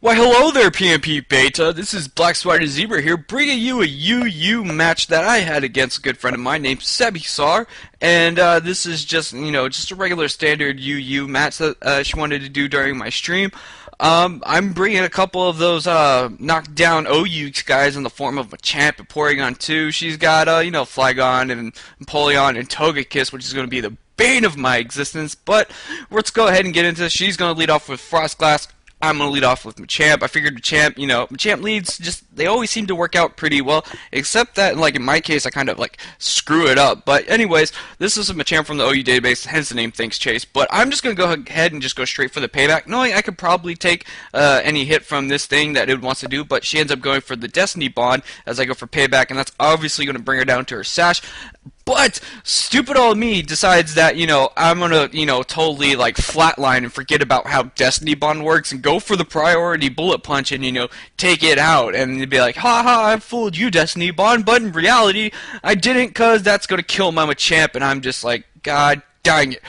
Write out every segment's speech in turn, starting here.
Why, hello there, PMPBeta. This is BlackSpottedZebra here, bringing you a UU match that I had against a good friend of mine named Sebbiesawrr. And this is just, just a regular standard UU match that she wanted to do during my stream. I'm bringing a couple of those knockdown OU guys in the form of Machamp and Porygon 2. She's got, Flygon and Empoleon and Togekiss, which is going to be the bane of my existence. But let's go ahead and get into this. She's going to lead off with Frost Glass. I'm going to lead off with Machamp. I figured Machamp leads, they always seem to work out pretty well, except that, in my case, I kind of, screw it up. But anyways, this is a Machamp from the OU database, hence the name Thanks Chase. But I'm just going to go ahead and just go straight for the payback, knowing I could probably take any hit from this thing that it wants to do, but she ends up going for the Destiny Bond as I go for payback, and that's obviously going to bring her down to her Sash. But stupid old me decides that, I'm gonna, totally flatline and forget about how Destiny Bond works and go for the priority bullet punch and, take it out and be like, ha ha, I fooled you, Destiny Bond, but in reality, I didn't, cause that's gonna kill my Machamp, and I'm just like, God dang it.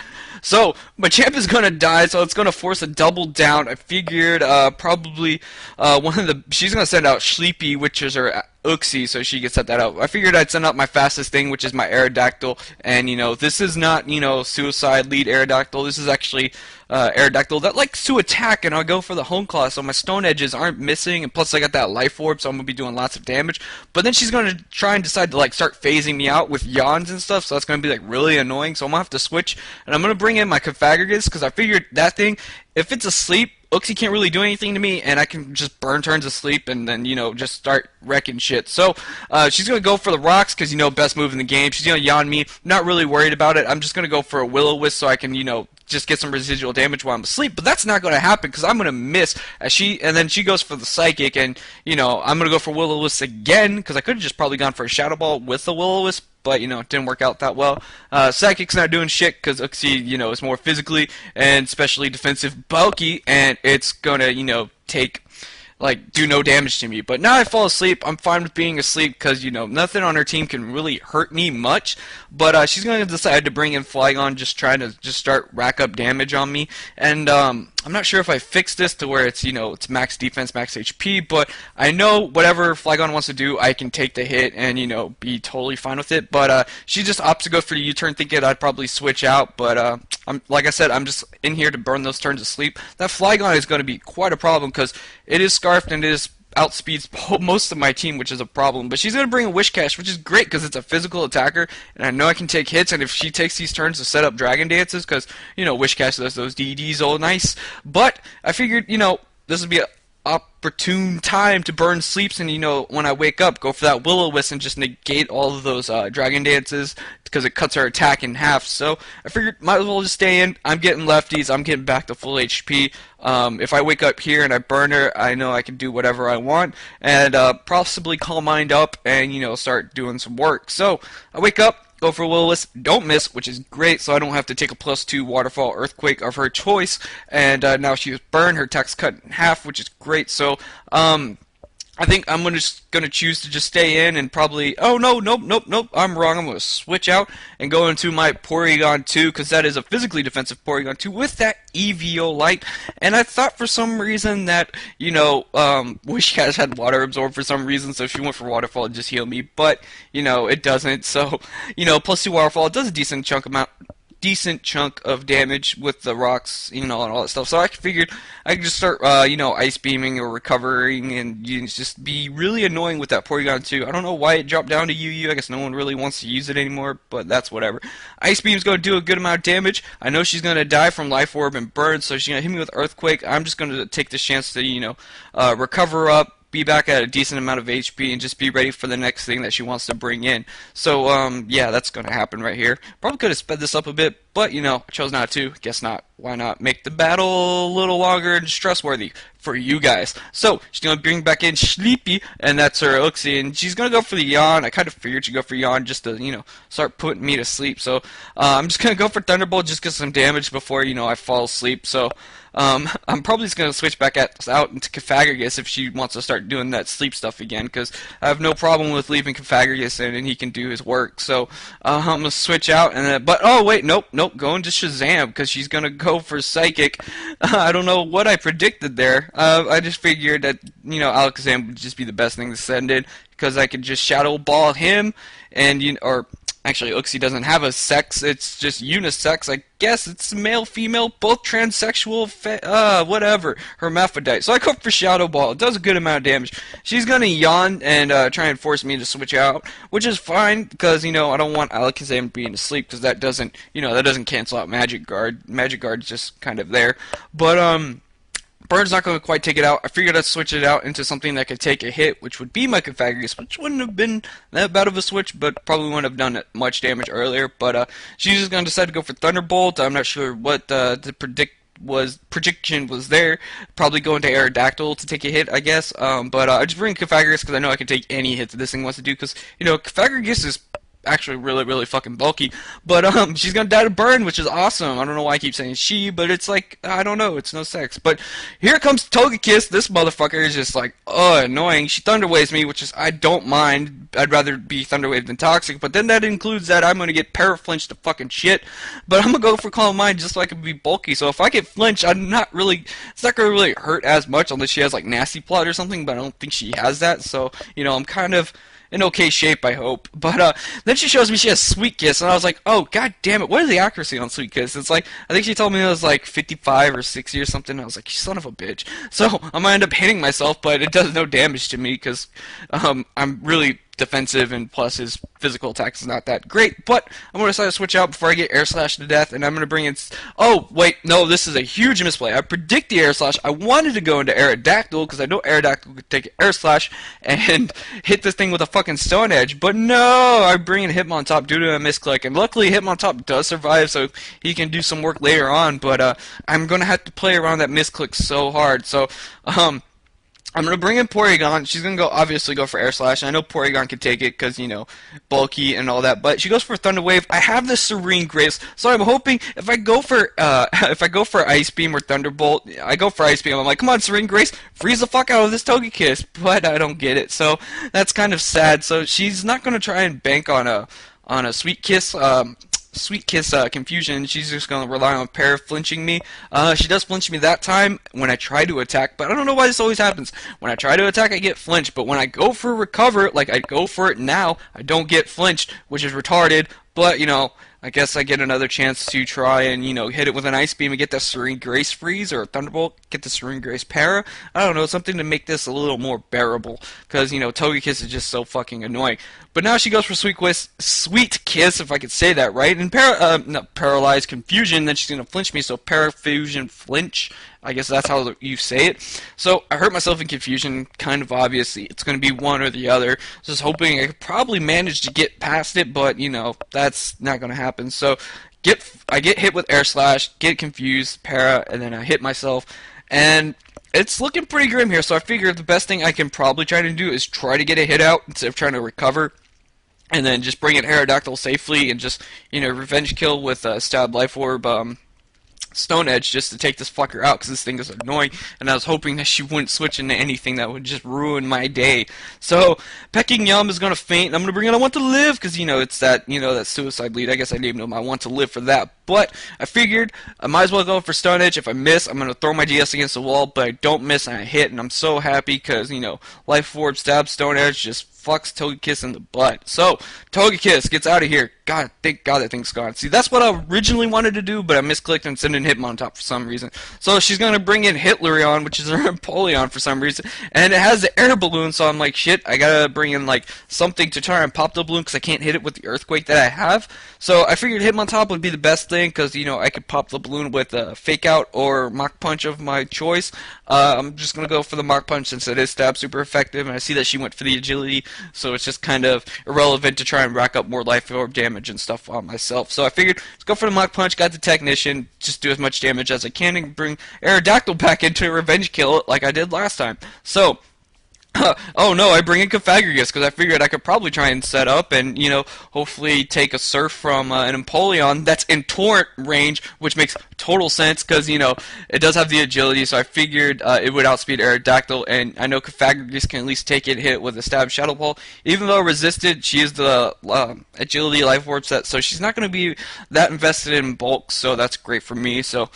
So, Machamp is going to die, so it's going to force a double down. I figured probably she's going to send out Sleepy, which is her Uxie, so she gets set that out. I figured I'd send out my fastest thing, which is my Aerodactyl, and, this is not, Suicide Lead Aerodactyl. This is actually Aerodactyl that likes to attack, and I'll go for the Home Claw, so my Stone Edges aren't missing, and plus I got that Life Orb, so I'm going to be doing lots of damage. But then she's going to try and decide to, start phasing me out with Yawns and stuff, so that's going to be, really annoying, so I'm going to have to switch, and I'm going to bring in my Confagrigus, because I figured that thing, if it's asleep, Uxie can't really do anything to me, and I can just burn turns of sleep and then, just start wrecking shit. So, she's going to go for the rocks because, best move in the game. She's going to yawn me. Not really worried about it. I'm just going to go for a Will-O-Wisp so I can, just get some residual damage while I'm asleep. But that's not going to happen because I'm going to miss. And then she goes for the Psychic, and, I'm going to go for Will-O-Wisp again because I could have just probably gone for a Shadow Ball with the Will-O-Wisp. But, it didn't work out that well. Psychic's not doing shit because Uxie, is more physically and especially defensive bulky, and it's gonna, take, do no damage to me. But now I fall asleep. I'm fine with being asleep because, nothing on her team can really hurt me much. But she's going to decide to bring in Flygon, just trying to start rack up damage on me. And I'm not sure if I fix this to where it's, it's max defense, max HP, but I know whatever Flygon wants to do, I can take the hit and, be totally fine with it. But she just opts to go for the U-turn, thinking I'd probably switch out. But like I said, I'm just in here to burn those turns of sleep. That Flygon is going to be quite a problem because it is Scarfed and it is outspeeds most of my team, which is a problem. But she's going to bring a Wishcash, which is great because it's a physical attacker, and I know I can take hits, and if she takes these turns to set up Dragon Dances, because, Wishcash does those DDs all nice. But I figured, this would be an opportune time to burn sleeps and, when I wake up, go for that Will-O-Wisp and just negate all of those Dragon Dances because it cuts her attack in half. So I figured might as well just stay in. I'm getting lefties. I'm getting back to full HP. If I wake up here and I burn her, I know I can do whatever I want and possibly Calm Mind up and, start doing some work. So I wake up. Go for Will-O-Wisp, don't miss, which is great, so I don't have to take a +2 Waterfall Earthquake of her choice. And now she was burned, her attack's cut in half, which is great. So, I think I'm just going to choose to just stay in and probably... Oh, no, nope, I'm wrong. I'm going to switch out and go into my Porygon 2, because that is a physically defensive Porygon 2 with that EVO Light. And I thought for some reason that, Wishcash had Water Absorb for some reason, so if she went for Waterfall, it'd just heal me. But, it doesn't, so, +2 Waterfall, it does a decent chunk of damage with the rocks, and all that stuff. So I figured I could just start, ice beaming or recovering and just be really annoying with that Porygon 2. I don't know why it dropped down to UU. I guess no one really wants to use it anymore, but that's whatever. Ice beam's going to do a good amount of damage. I know she's going to die from Life Orb and Burn, so she's going to hit me with Earthquake. I'm just going to take this chance to, recover up, be back at a decent amount of HP and just be ready for the next thing that she wants to bring in. So, yeah, that's going to happen right here. Probably could have sped this up a bit, but, I chose not to. Guess not. Why not make the battle a little longer and stress-worthy for you guys? So, she's going to bring back in Sleepy, and that's her Uxie, and she's going to go for the Yawn. I kind of figured she'd go for Yawn just to, start putting me to sleep. So, I'm just going to go for Thunderbolt, just get some damage before, I fall asleep. So, I'm probably just going to switch back out into Confagrigus if she wants to start doing that sleep stuff again, because I have no problem with leaving Confagrigus in and he can do his work. So I'm going to switch out, and but oh wait, nope, going to Shazam, because she's going to go for Psychic. I don't know what I predicted there. I just figured that, Alakazam would just be the best thing to send in because I could just Shadow Ball him, and or actually, Uxie doesn't have a sex. It's just unisex. I guess it's male, female, both transsexual, whatever, hermaphrodite. So I go for Shadow Ball. It does a good amount of damage. She's gonna yawn and try and force me to switch out, which is fine because I don't want Alakazam being asleep because that doesn't cancel out Magic Guard. Magic Guard's just kind of there, but Burn's not going to quite take it out. I figured I'd switch it out into something that could take a hit, which would be my Confagus, which wouldn't have been that bad of a switch, but probably wouldn't have done much damage earlier. But she's just going to decide to go for Thunderbolt. I'm not sure what the prediction was there. Probably going to Aerodactyl to take a hit, I guess. But I just bring Confagus because I know I can take any hit that this thing wants to do. Because Confagus is actually really fucking bulky, but she's gonna die to burn, which is awesome. I don't know why I keep saying she, but it's like, I don't know, it's no sex. But here comes Togekiss. This motherfucker is just like, annoying. She Thunder Waves me, which is, I don't mind. I'd rather be Thunder Wave than Toxic, but then that includes that I'm gonna get Paraflinch to fucking shit. But I'm gonna go for Calm Mind just so I can be bulky. So if I get flinch, it's not gonna really hurt as much unless she has like Nasty Plot or something, but I don't think she has that. So I'm kind of in okay shape, I hope. But then she shows me she has Sweet Kiss, and I was like, oh, god damn it, what is the accuracy on Sweet Kiss? It's like, I think she told me it was like 55 or 60 or something. I was like, you son of a bitch. So I'm gonna end up hitting myself, but it does no damage to me because I'm really defensive, and plus his physical attack is not that great. But I'm going to decide to switch out before I get Air Slash to death, and I'm going to bring in... Oh, wait, no, this is a huge misplay. I predict the Air Slash. I wanted to go into Aerodactyl, because I know Aerodactyl could take Air Slash and hit this thing with a fucking Stone Edge, but no, I bring in Hitmontop due to a misclick, and luckily Hitmontop does survive, so he can do some work later on, but I'm going to have to play around that misclick so hard, so, I'm going to bring in Porygon. She's going to obviously go for Air Slash. I know Porygon can take it because, bulky and all that. But she goes for Thunder Wave. I have this Serene Grace, so I'm hoping if I go for Ice Beam or Thunderbolt, I go for Ice Beam. I'm like, come on, Serene Grace, freeze the fuck out of this Togekiss. But I don't get it, so that's kind of sad. So she's not going to try and bank on a Sweet Kiss. Sweet Kiss Confusion. She's just going to rely on flinching me. She does flinch me that time when I try to attack, but I don't know why this always happens. When I try to attack, I get flinched, but when I go for recover, like I go for it now, I don't get flinched, which is retarded, but, I guess I get another chance to try and, hit it with an Ice Beam and get that Serene Grace freeze, or a Thunderbolt, get the Serene Grace para. I don't know, something to make this a little more bearable, because, Togekiss is just so fucking annoying. But now she goes for Sweet Kiss, if I could say that right, and Paralyzed Confusion, then she's going to flinch me, so Parafusion Flinch. I guess that's how you say it. So I hurt myself in Confusion, kind of obviously. It's going to be one or the other. Just hoping I could probably manage to get past it, but, that's not going to happen. So I get hit with Air Slash, get confused, para, and then I hit myself. And it's looking pretty grim here, so I figured the best thing I can probably try to do is try to get a hit out instead of trying to recover. And then just bring in Aerodactyl safely and just, revenge kill with Stab Life Orb, Stone Edge just to take this fucker out because this thing is annoying, and I was hoping that she wouldn't switch into anything that would just ruin my day. So Pecking Yum is gonna faint, and I'm gonna bring in I Want to Live because it's that that suicide lead. I guess I named him I Want to Live for that. But I figured I might as well go for Stone Edge. If I miss, I'm gonna throw my DS against the wall, but I don't miss and I hit, and I'm so happy because Life Orb, Stab, Stone Edge just fucks Togekiss in the butt. So Togekiss gets out of here. God, thank God that thing's gone. See, that's what I originally wanted to do, but I misclicked and sent in Hitmontop for some reason. So she's gonna bring in Hitlereon, which is her Empoleon for some reason, and it has the air balloon. So I'm like, shit, I gotta bring in like something to try and pop the balloon because I can't hit it with the Earthquake that I have. So I figured Hitmontop would be the best thing because I could pop the balloon with a Fake Out or Mach Punch of my choice. I'm just gonna go for the Mach Punch since it is stab super effective, and I see that she went for the agility, so it's just kind of irrelevant to try and rack up more Life Orb damage and stuff on myself. So I figured let's go for the Mach Punch, got the Technician, just do as much damage as I can and bring Aerodactyl back into a revenge kill like I did last time. So Oh no, I bring in Confagrigus because I figured I could probably try and set up and, hopefully take a Surf from an Empoleon that's in Torrent range, which makes total sense because, it does have the agility, so I figured it would outspeed Aerodactyl, and I know Confagrigus can at least take it, hit with a Stab Shadow Ball. Even though resisted, she is the agility Life Orb set, so she's not going to be that invested in bulk, so that's great for me. So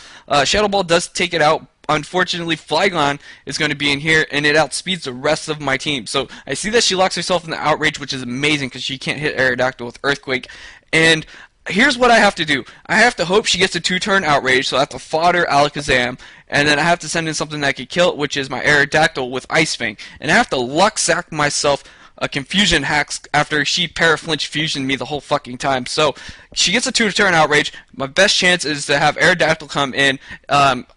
Shadow Ball does take it out. Unfortunately, Flygon is going to be in here, and it outspeeds the rest of my team. So I see that she locks herself in the Outrage, which is amazing because she can't hit Aerodactyl with Earthquake. And here's what I have to do. I have to hope she gets a 2-turn Outrage, so I have to fodder Alakazam, and then I have to send in something that could kill it, which is my Aerodactyl with Ice Fang. And I have to Luck Sack myself a Confusion Hacks after she Paraflinch Fusioned me the whole fucking time. So she gets a 2-turn Outrage. My best chance is to have Aerodactyl come in.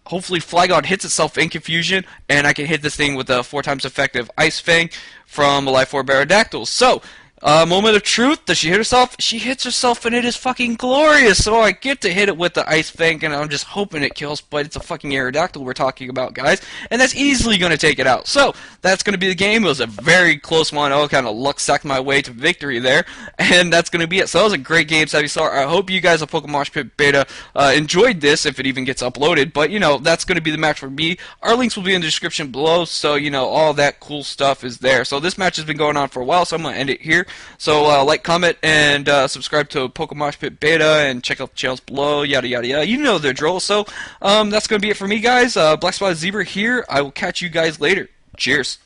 Hopefully Flygon hits itself in Confusion, and I can hit this thing with a 4 times effective Ice Fang from a Life Orb Aerodactyl. So, moment of truth. Does she hit herself? She hits herself, and it is fucking glorious. So I get to hit it with the Ice Fang, and I'm just hoping it kills, but it's a fucking Aerodactyl we're talking about, guys. And that's easily going to take it out. So that's going to be the game. It was a very close one. I kind of luck sucked my way to victory there. And that's going to be it. So that was a great game, Sebbiesawrr. I hope you guys at Pokemoshpitbeta enjoyed this, if it even gets uploaded. But, that's going to be the match for me. Our links will be in the description below, so, all that cool stuff is there. So this match has been going on for a while, so I'm going to end it here. So like, comment, and subscribe to Pokemoshpitbeta, and check out the channels below, yada yada yada. You know the drill. So that's going to be it for me, guys. BlackSpottedZebra here. I will catch you guys later. Cheers.